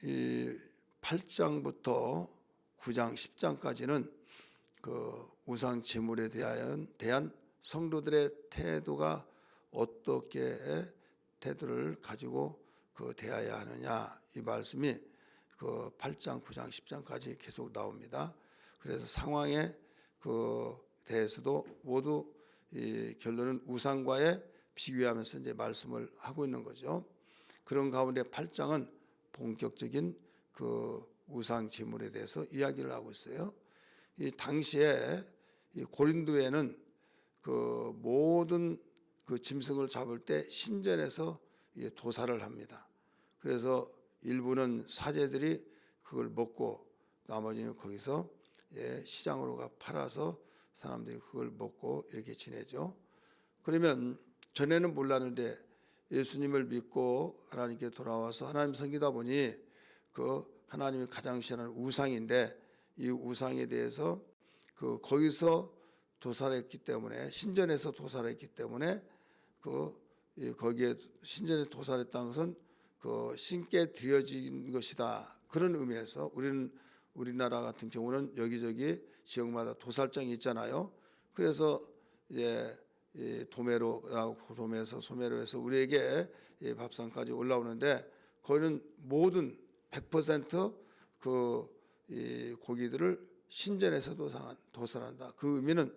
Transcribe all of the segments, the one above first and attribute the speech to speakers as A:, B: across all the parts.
A: 이 8장부터 9장, 10장까지는 그 우상 제물에 대한 성도들의 태도가 어떻게 태도를 가지고 그 대해야 하느냐, 이 말씀이 그 8장, 9장, 10장까지 계속 나옵니다. 그래서 상황에 그 대해서도 모두 이 결론은 우상과의 비교하면서 이제 말씀을 하고 있는 거죠. 그런 가운데 8장은 본격적인 그 우상 제물에 대해서 이야기를 하고 있어요. 이 당시에 이 고린도에는 그 모든 그 짐승을 잡을 때 신전에서 도살을 합니다. 그래서 일부는 사제들이 그걸 먹고 나머지는 거기서 시장으로 가 팔아서 사람들이 그걸 먹고 이렇게 지내죠. 그러면 전에는 몰랐는데 예수님을 믿고 하나님께 돌아와서 하나님 섬기다 보니 그 하나님이 가장 싫어하는 우상인데, 이 우상에 대해서 그 거기서 도살했기 때문에, 신전에서 도살했기 때문에 거기에 신전에 도살했다는 것은 그 신께 드려진 것이다, 그런 의미에서 우리나라 같은 경우는 여기저기 지역마다 도살장이 있잖아요. 그래서 이제 도매에서 소매로 해서 우리에게 밥상까지 올라오는데, 거기는 모든 100% 이 고기들을 신전에서 도살한다. 그 의미는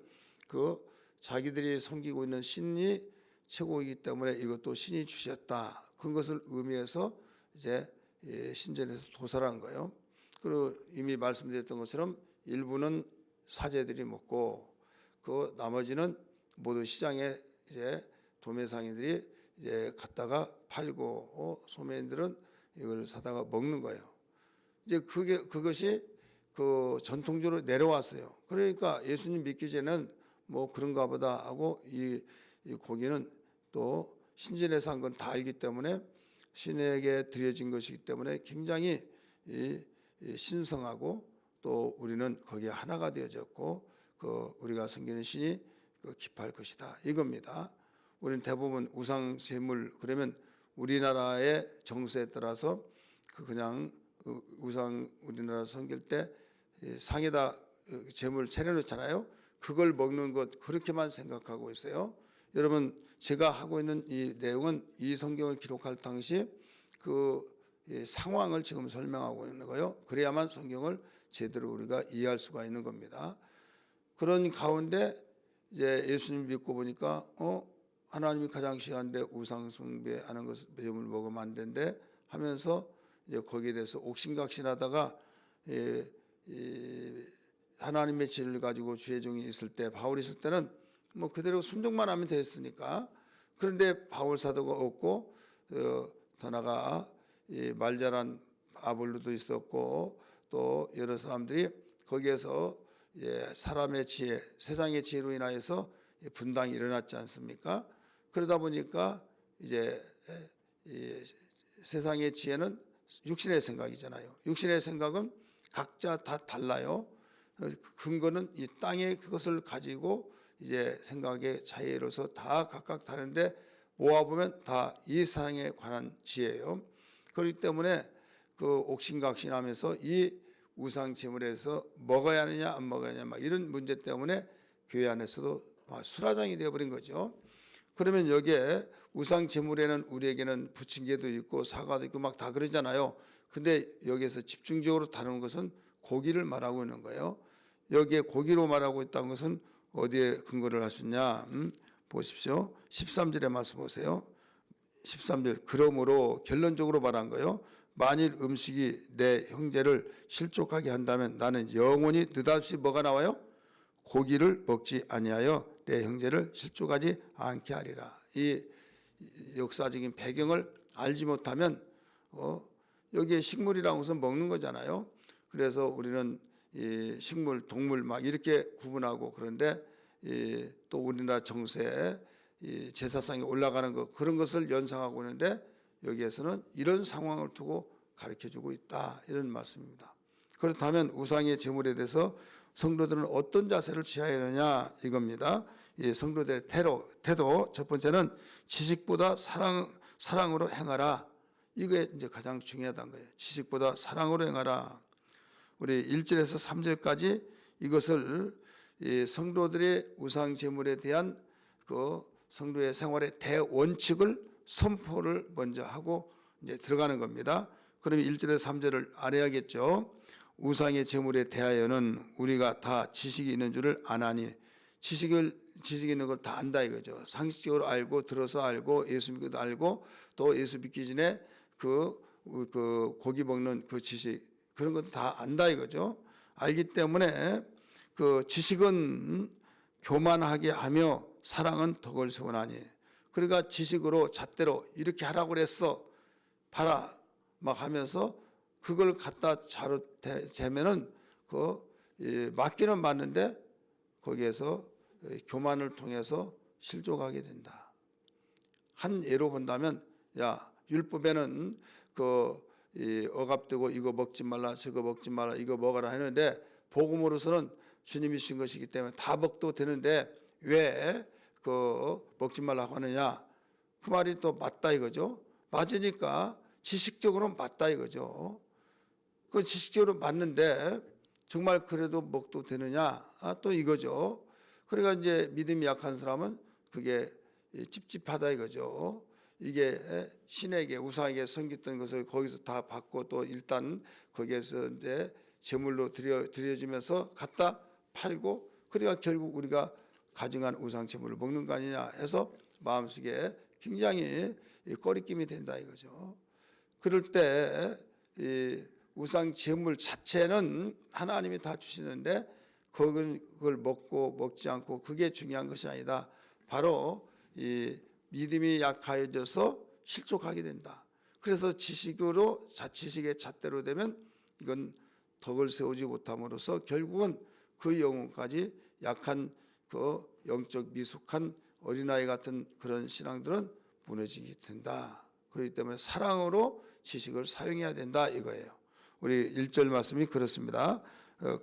A: 그 자기들이 섬기고 있는 신이 최고이기 때문에 이것도 신이 주셨다, 그것을 의미해서 이제 신전에서 도살한 거예요. 그리고 이미 말씀드렸던 것처럼 일부는 사제들이 먹고 그 나머지는 모두 시장에 이제 도매상인들이 이제 갖다가 팔고 소매인들은 이걸 사다가 먹는 거예요. 이제 그것이 그 전통적으로 내려왔어요. 그러니까 예수님 믿기 전에는 뭐 그런가 보다 하고 이 고기는 또 신전에서 한 건 다 알기 때문에 신에게 드려진 것이기 때문에 굉장히 신성하고, 또 우리는 거기에 하나가 되어졌고 그 우리가 섬기는 신이 기뻐할 것이다, 이겁니다. 우리는 대부분 우상 제물 그러면 우리나라의 정서에 따라서 그냥 우상 우리나라 섬길 때 상에다 제물 차려놓잖아요. 그걸 먹는 것 그렇게만 생각하고 있어요. 여러분, 제가 하고 있는 이 내용은 이 성경을 기록할 당시 그 상황을 지금 설명하고 있는 거예요. 그래야만 성경을 제대로 우리가 이해할 수가 있는 겁니다. 그런 가운데 이제 예수님 믿고 보니까 하나님이 가장 싫어하는데 우상 숭배하는 것을 먹으면 안 된대 하면서 이제 거기에 대해서 옥신각신하다가 하나님의 진리를 가지고 주의 종이 있을 때, 바울이 있을 때는 뭐 그대로 순종만 하면 됐으니까. 그런데 바울 사도가 없고 더 나아가 말잘한 아볼로도 있었고 또 여러 사람들이 거기에서 사람의 지혜, 세상의 지혜로 인하여서 분당이 일어났지 않습니까? 그러다 보니까 이제 세상의 지혜는 육신의 생각이잖아요. 육신의 생각은 각자 다 달라요. 근거는 이 땅의 그것을 가지고 이제 생각의 차이로서 다 각각 다른데 모아보면 다 이 세상에 관한 지혜예요. 그렇기 때문에 그 옥신각신하면서 이 우상 제물에서 먹어야 하느냐 안 먹어야 하느냐 막 이런 문제 때문에 교회 안에서도 수라장이 되어버린 거죠. 그러면 여기에 우상 제물에는 우리에게는 부침개도 있고 사과도 있고 막 다 그러잖아요. 근데 여기에서 집중적으로 다루는 것은 고기를 말하고 있는 거예요. 여기에 고기로 말하고 있다는 것은 어디에 근거를 하셨냐? 보십시오. 13절의 말씀 보세요. 13절. 그러므로 결론적으로 말한 거예요. 만일 음식이 내 형제를 실족하게 한다면 나는 영원히 느닷없이 뭐가 나와요? 고기를 먹지 아니하여 내 형제를 실족하지 않게 하리라. 이 역사적인 배경을 알지 못하면 여기에 식물이라는 것은 먹는 거잖아요. 그래서 우리는 이 식물, 동물 막 이렇게 구분하고 그런데 또 우리나라 정세에 이 제사상에 올라가는 것 그런 것을 연상하고 있는데 여기에서는 이런 상황을 두고 가르쳐주고 있다, 이런 말씀입니다. 그렇다면 우상의 제물에 대해서 성도들은 어떤 자세를 취해야 하느냐 이겁니다. 이 성도들의 태도 첫 번째는 지식보다 사랑으로 행하라. 이게 이제 가장 중요하다는 거예요. 지식보다 사랑으로 행하라. 우리 1절에서 3절까지 이것을 이 성도들의 우상 제물에 대한 그 성도의 생활의 대원칙을 선포를 먼저 하고 이제 들어가는 겁니다. 그러면 1절에서 3절을 알아야겠죠. 우상의 제물에 대하여는 우리가 다 지식이 있는 줄을 아나니, 지식이 있는 걸 다 안다 이거죠. 상식적으로 알고 들어서 알고 예수 믿고도 알고 또 예수 믿기 전에 그 고기 먹는 그 지식 그런 것도 다 안다 이거죠. 알기 때문에 그 지식은 교만하게 하며 사랑은 덕을 세우나니. 그러니까 지식으로 잣대로 이렇게 하라고 그랬어 봐라 막 하면서 그걸 갖다 자로 재면은 맞기는 맞는데 거기에서 교만을 통해서 실족하게 된다. 한 예로 본다면 야 율법에는 억압되고 이거 먹지 말라 저거 먹지 말라 이거 먹어라 했는데 복음으로서는 주님이 주신 것이기 때문에 다 먹도 되는데 왜 먹지 말라고 하느냐. 그 말이 또 맞다 이거죠. 맞으니까 지식적으로 맞다 이거죠. 그 지식적으로 맞는데 정말 그래도 먹도 되느냐 또 이거죠. 그러니까 이제 믿음이 약한 사람은 그게 찝찝하다 이거죠. 이게 신에게 우상에게 섬겼던 것을 거기서 다 받고 또 일단 거기에서 이제 제물로 드려지면서 갖다 팔고 그러니까 결국 우리가 가증한 우상 제물을 먹는 거 아니냐 해서 마음속에 굉장히 꺼리낌이 된다 이거죠. 그럴 때 이 우상 제물 자체는 하나님이 다 주시는데 그걸 먹고 먹지 않고 그게 중요한 것이 아니다. 바로 이 믿음이 약하여져서 실족하게 된다. 그래서 지식의 잣대로 되면 이건 덕을 세우지 못함으로써 결국은 그 영혼까지 약한 그 영적 미숙한 어린아이 같은 그런 신앙들은 무너지게 된다. 그렇기 때문에 사랑으로 지식을 사용해야 된다 이거예요. 우리 1절 말씀이 그렇습니다.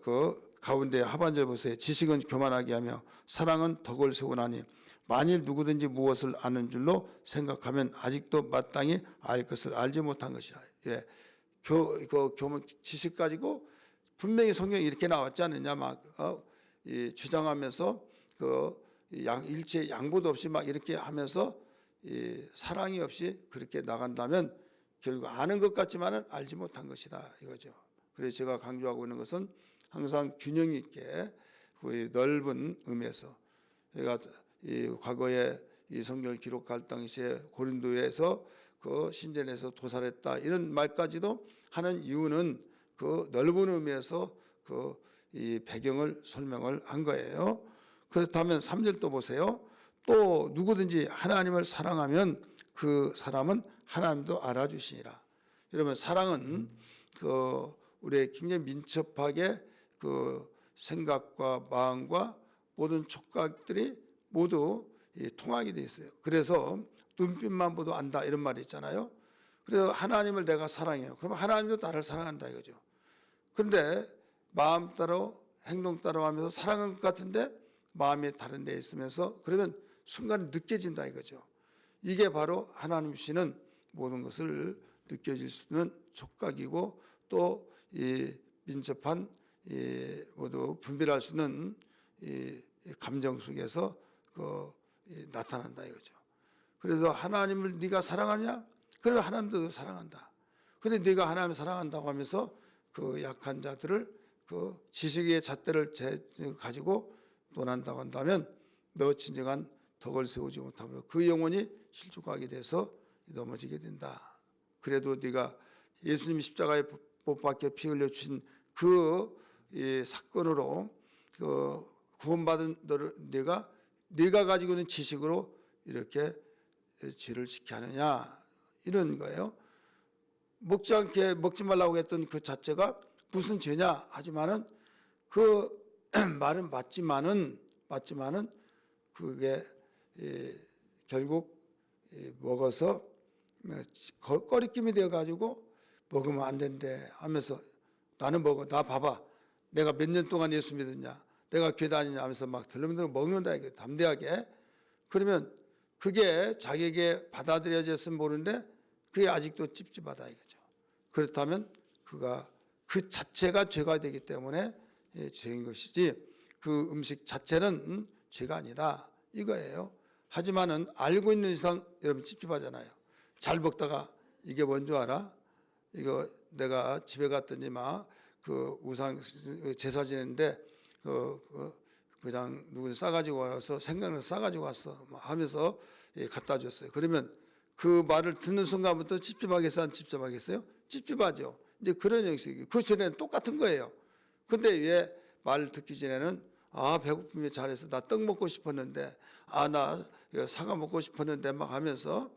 A: 그 가운데 하반절 보세요. 지식은 교만하게 하며 사랑은 덕을 세우나니 만일 누구든지 무엇을 아는 줄로 생각하면 아직도 마땅히 알 것을 알지 못한 것이라. 예. 지식 가지고 분명히 성경에 이렇게 나왔지 않느냐 막 주장하면서 일체 양보도 없이 막 이렇게 하면서 사랑이 없이 그렇게 나간다면 결국 아는 것 같지만은 알지 못한 것이다 이거죠. 그래서 제가 강조하고 있는 것은 항상 균형 있게 그 넓은 의미에서 제가 과거에 이 성경을 기록할 당시에 고린도에서 그 신전에서 도살했다 이런 말까지도 하는 이유는 그 넓은 의미에서 이 배경을 설명을 한 거예요. 그렇다면 3절 또 보세요. 또 누구든지 하나님을 사랑하면 그 사람은 하나님도 알아주시니라. 여러분 사랑은 우리의 굉장히 민첩하게 생각과 마음과 모든 촉각들이 모두 통하게 돼 있어요. 그래서 눈빛만 보도 안다 이런 말이 있잖아요. 그래서 하나님을 내가 사랑해요. 그러면 하나님도 나를 사랑한다 이거죠. 그런데 마음 따로 행동 따로 하면서 사랑한 것 같은데 마음이 다른 데 있으면서 그러면 순간 느껴진다 이거죠. 이게 바로 하나님 주시는 모든 것을 느껴질 수 있는 촉각이고 또 이 민첩한 모두 분별할 수 있는 이 감정 속에서 나타난다 이거죠. 그래서 하나님을 네가 사랑하냐? 그러면 하나님도 사랑한다. 그런데 네가 하나님을 사랑한다고 하면서 그 약한 자들을 그 지식의 잣대를 가지고 논한다고 한다면 너 진정한 덕을 세우지 못하므로 그 영혼이 실족하게 돼서 넘어지게 된다. 그래도 네가 예수님이 십자가에 못 박혀 피 흘려 주신 그 사건으로 구원받은 너를 네가 가지고 있는 지식으로 이렇게 죄를 지게 하느냐 이런 거예요. 먹지 말라고 했던 그 자체가 무슨 죄냐 하지만은 그 말은 맞지만은 그게 결국 먹어서 꺼리낌이 되어 가지고 먹으면 안 된대 하면서 나는 먹어 나 봐봐 내가 몇 년 동안 예수 믿었냐 내가 교회 다니냐 하면서 막 들러붙들어 먹는다 이거 담대하게. 그러면 그게 자기에게 받아들여졌으면 모르는데 그게 아직도 찝찝하다 이거죠. 그렇다면 그가 그 자체가 죄가 되기 때문에 죄인 것이지 그 음식 자체는 죄가 아니다 이거예요. 하지만은 알고 있는 이상 여러분 찝찝하잖아요. 잘 먹다가 이게 뭔 줄 알아? 이거 내가 집에 갔더니 막 그 우상 제사 지냈는데 그냥 누구 싸가지고 와서 생강을 싸가지고 왔어 하면서 갖다 줬어요. 그러면 그 말을 듣는 순간부터 찝찝하겠어요? 안 찝찝하겠어요? 찝찝하죠. 이제 그런 형식이 그 전에는 똑같은 거예요. 근데 왜 말 듣기 전에는 배고픔이 잘해서 나 떡 먹고 싶었는데 나 사과 먹고 싶었는데 막 하면서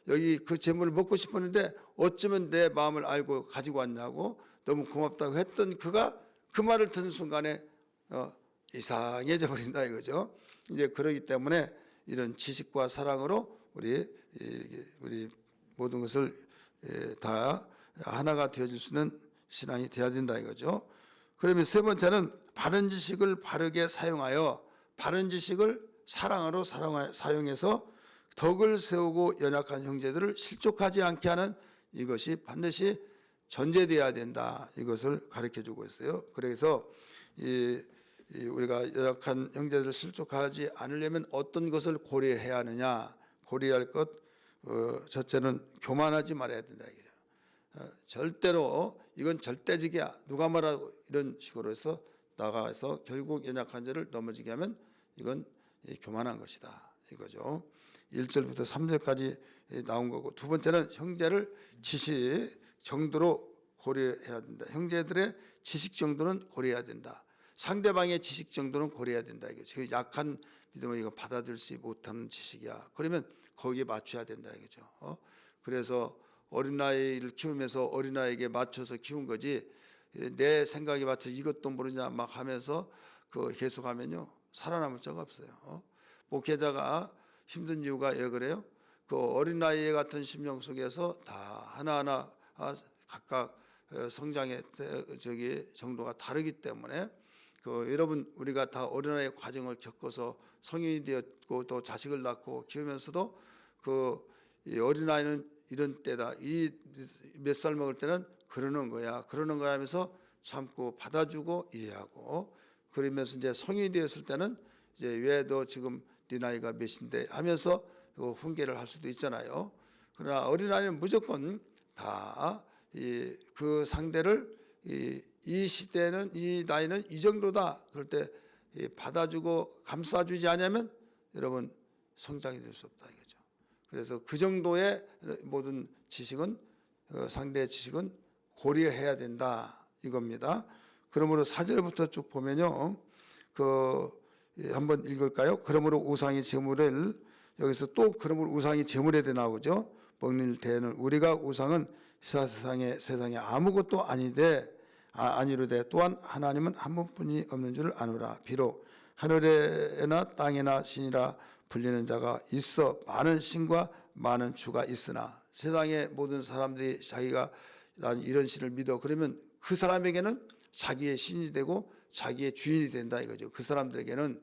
A: 여기 그 재물을 먹고 싶었는데 어쩌면 내 마음을 알고 가지고 왔냐고 너무 고맙다고 했던 그가 그 말을 듣는 순간에 이상해져 버린다 이거죠. 이제 그러기 때문에 이런 지식과 사랑으로 우리 모든 것을 다 하나가 되어질 수 있는 신앙이 되어야 된다 이거죠. 그러면 세 번째는 바른 지식을 바르게 사용하여 바른 지식을 사랑으로 사용해서 덕을 세우고 연약한 형제들을 실족하지 않게 하는 이것이 반드시 전제되어야 된다. 이것을 가르쳐주고 있어요. 그래서 우리가 연약한 형제들을 실족하지 않으려면 어떤 것을 고려해야 하느냐. 고려할 것 첫째는 교만하지 말아야 된다. 절대로 이건 절대적이야. 누가 말하고 이런 식으로 해서 나가서 결국 연약한 자를 넘어지게 하면 이건 교만한 것이다. 이거죠. 1절부터 3절까지 나온 거고 두 번째는 형제를 지식 정도로 고려해야 된다. 형제들의 지식 정도는 고려해야 된다. 상대방의 지식 정도는 고려해야 된다. 이거죠. 약한 믿음을 이거 받아들이지 못하는 지식이야. 그러면 거기에 맞춰야 된다. 이거죠. 그래서 어린아이를 키우면서 어린아이에게 맞춰서 키운 거지 내 생각에 맞춰 이것도 모르냐 막 하면서 계속하면요 살아남을 자가 없어요. 목회자가 힘든 이유가 왜 그래요? 그 어린아이 같은 심령 속에서 다 하나하나 각각 성장의 정도가 다르기 때문에 여러분 우리가 다 어린아이 과정을 겪어서 성인이 되었고 또 자식을 낳고 키우면서도 이 어린아이는 이런 때다. 이 몇 살 먹을 때는 그러는 거야 하면서 참고 받아주고 이해하고 그러면서 이제 성인이 되었을 때는 이제 왜 너 지금 네 나이가 몇인데 하면서 훈계를 할 수도 있잖아요. 그러나 어린아이는 무조건 다 그 상대를 이 시대는 이 나이는 이 정도다. 그럴 때 받아주고 감싸주지 않으면 여러분 성장이 될 수 없다 이거죠. 그래서 그 정도의 모든 지식은 상대의 지식은 고려해야 된다 이겁니다. 그러므로 4절부터 쭉 보면요. 한번 읽을까요? 그러므로 우상의 제물을 여기서 또 그러므로 우상이 제물에 대해 나오죠. 먹는 대는 우리가 우상은 세상에 아무것도 아니로되 또한 하나님은 한 분뿐이 없는 줄을 아노라. 비록 하늘에나 땅에나 신이라 불리는 자가 있어 많은 신과 많은 주가 있으나 세상의 모든 사람들이 자기가 난 이런 신을 믿어 그러면 그 사람에게는 자기의 신이 되고 자기의 주인이 된다 이거죠. 그 사람들에게는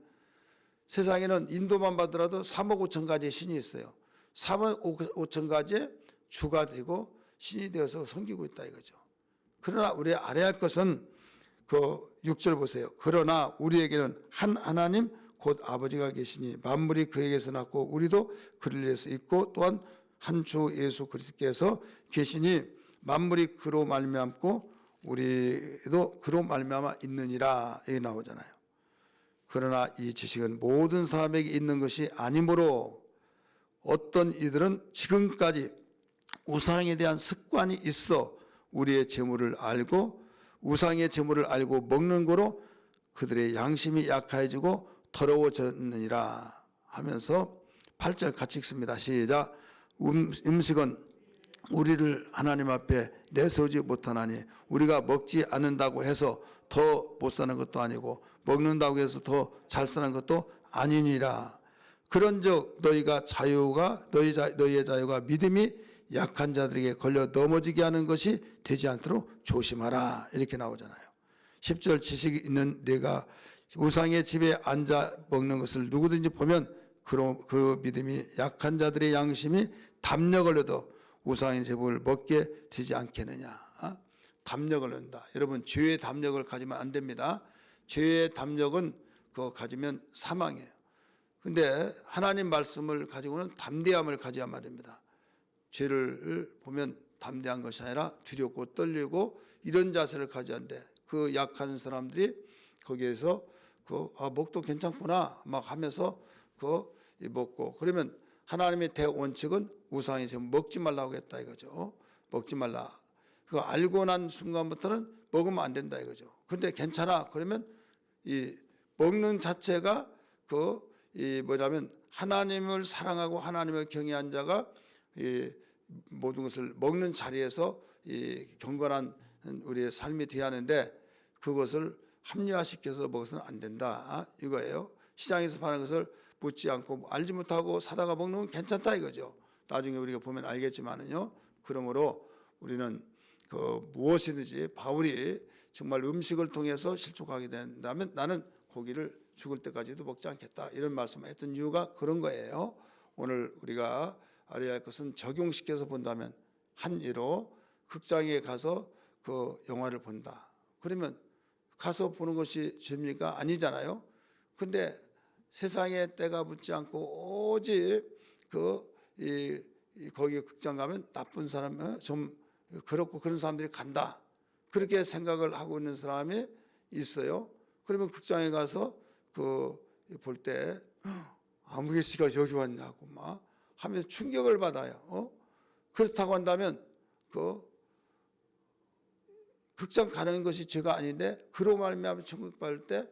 A: 세상에는 인도만 봐더라도 3억 5천 가지의 신이 있어요. 3억 5천 가지의 주가 되고 신이 되어서 섬기고 있다 이거죠. 그러나 우리 알아야 할 것은 6절 보세요. 그러나 우리에게는 한 하나님 곧 아버지가 계시니 만물이 그에게서 났고 우리도 그를 위해서 있고 또한 한 주 예수 그리스도께서 계시니 만물이 그로 말미암고 우리도 그로 말미암아 있느니라 여기 나오잖아요. 그러나 이 지식은 모든 사람에게 있는 것이 아니므로 어떤 이들은 지금까지 우상에 대한 습관이 있어 우리의 재물을 알고 우상의 재물을 알고 먹는 거로 그들의 양심이 약해지고 더러워졌느니라 하면서 8절 같이 읽습니다. 시작. 음식은 우리를 하나님 앞에 내세우지 못하나니 우리가 먹지 않는다고 해서 더 못 사는 것도 아니고 먹는다고 해서 더 잘 사는 것도 아니니라. 그런즉 너희의 자유가 믿음이 약한 자들에게 걸려 넘어지게 하는 것이 되지 않도록 조심하라 이렇게 나오잖아요. 10절 지식이 있는 내가 우상의 집에 앉아 먹는 것을 누구든지 보면 그 믿음이 약한 자들의 양심이 담력 걸려도 우상의 제물을 먹게 되지 않겠느냐. 담력을 넣는다. 여러분, 죄의 담력을 가지면 안 됩니다. 죄의 담력은 그거 가지면 사망이에요. 근데 하나님 말씀을 가지고는 담대함을 가져야만 됩니다. 죄를 보면 담대한 것이 아니라 두렵고 떨리고 이런 자세를 가져야 하는데, 그 약한 사람들이 거기에서 먹도 괜찮구나 막 하면서 먹고, 그러면 하나님의 대원칙은 우상이 지금 먹지 말라고 했다 이거죠. 먹지 말라. 그거 알고 난 순간부터는 먹으면 안 된다 이거죠. 근데 괜찮아. 그러면 이 먹는 자체가 뭐냐면 하나님을 사랑하고 하나님을 경외한 자가 이 모든 것을 먹는 자리에서 이 경건한 우리의 삶이 되어야 하는데, 그것을 합리화시켜서 먹어서는 안 된다 이거예요. 시장에서 파는 것을 묻지 않고 알지 못하고 사다가 먹는 건 괜찮다 이거죠. 나중에 우리가 보면 알겠지만은요. 그러므로 우리는 무엇이든지 바울이 정말 음식을 통해서 실족하게 된다면 나는 고기를 죽을 때까지도 먹지 않겠다 이런 말씀을 했던 이유가 그런 거예요. 오늘 우리가 알아야 할 것은 적용시켜서 본다면, 한 예로 극장에 가서 그 영화를 본다. 그러면 가서 보는 것이 죄입니까? 아니잖아요. 근데 세상에 때가 묻지 않고 오직 거기 극장 가면 나쁜 사람, 좀 그렇고 그런 사람들이 간다. 그렇게 생각을 하고 있는 사람이 있어요. 그러면 극장에 가서 볼 때 아무개 씨가 여기 왔냐고 막 하면서 충격을 받아요. 그렇다고 한다면 극장 가는 것이 죄가 아닌데, 그로 말미암아 천국 받을 때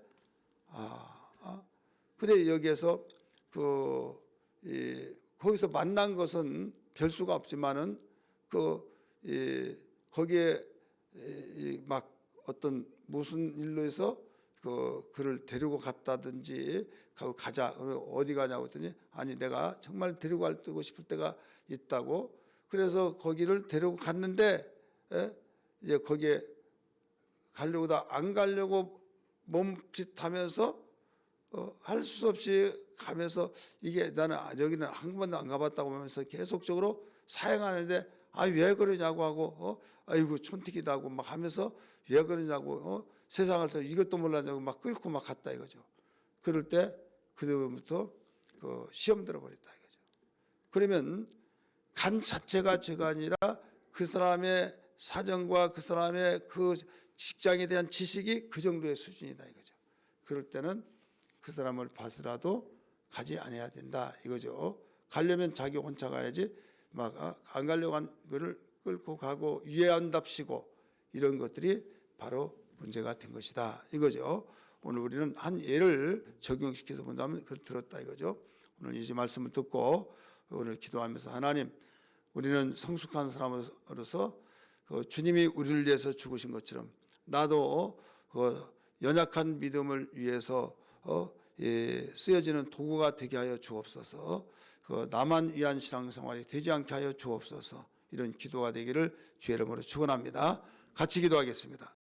A: 근데 여기에서 거기서 만난 것은 별 수가 없지만은 거기에 막 어떤 무슨 일로 해서 그를 데리고 갔다든지 가자. 어디 가냐고 했더니 아니 내가 정말 데리고 가고 싶을 때가 있다고. 그래서 거기를 데리고 갔는데 이제 거기에 가려고 안 가려고 몸짓하면서 할 수 없이 가면서, 이게 나는 여기는 한 번도 안 가봤다고 하면서 계속적으로 사행하는데 왜 그러냐고 하고 아이고 촌티기다 하고 막 하면서 왜 그러냐고 세상을 이것도 몰라냐고 막 끌고 막 갔다 이거죠. 그럴 때 그때부터 시험 들어버렸다 이거죠. 그러면 간 자체가 죄가 아니라 그 사람의 사정과 그 사람의 그 직장에 대한 지식이 그 정도의 수준이다 이거죠. 그럴 때는 그 사람을 봐서라도 가지 않아야 된다 이거죠. 가려면 자기 혼자 가야지 막 안 가려고 한 거를 끌고 가고 위안답시고 이런 것들이 바로 문제가 된 것이다 이거죠. 오늘 우리는 한 예를 적용시켜서 본다면 그걸 들었다 이거죠. 오늘 이 말씀을 듣고 오늘 기도하면서, 하나님, 우리는 성숙한 사람으로서 주님이 우리를 위해서 죽으신 것처럼 나도 연약한 믿음을 위해서 쓰여지는 도구가 되게 하여 주옵소서. 나만 위한 신앙생활이 되지 않게 하여 주옵소서. 이런 기도가 되기를 주의 이름으로 축원합니다. 같이 기도하겠습니다.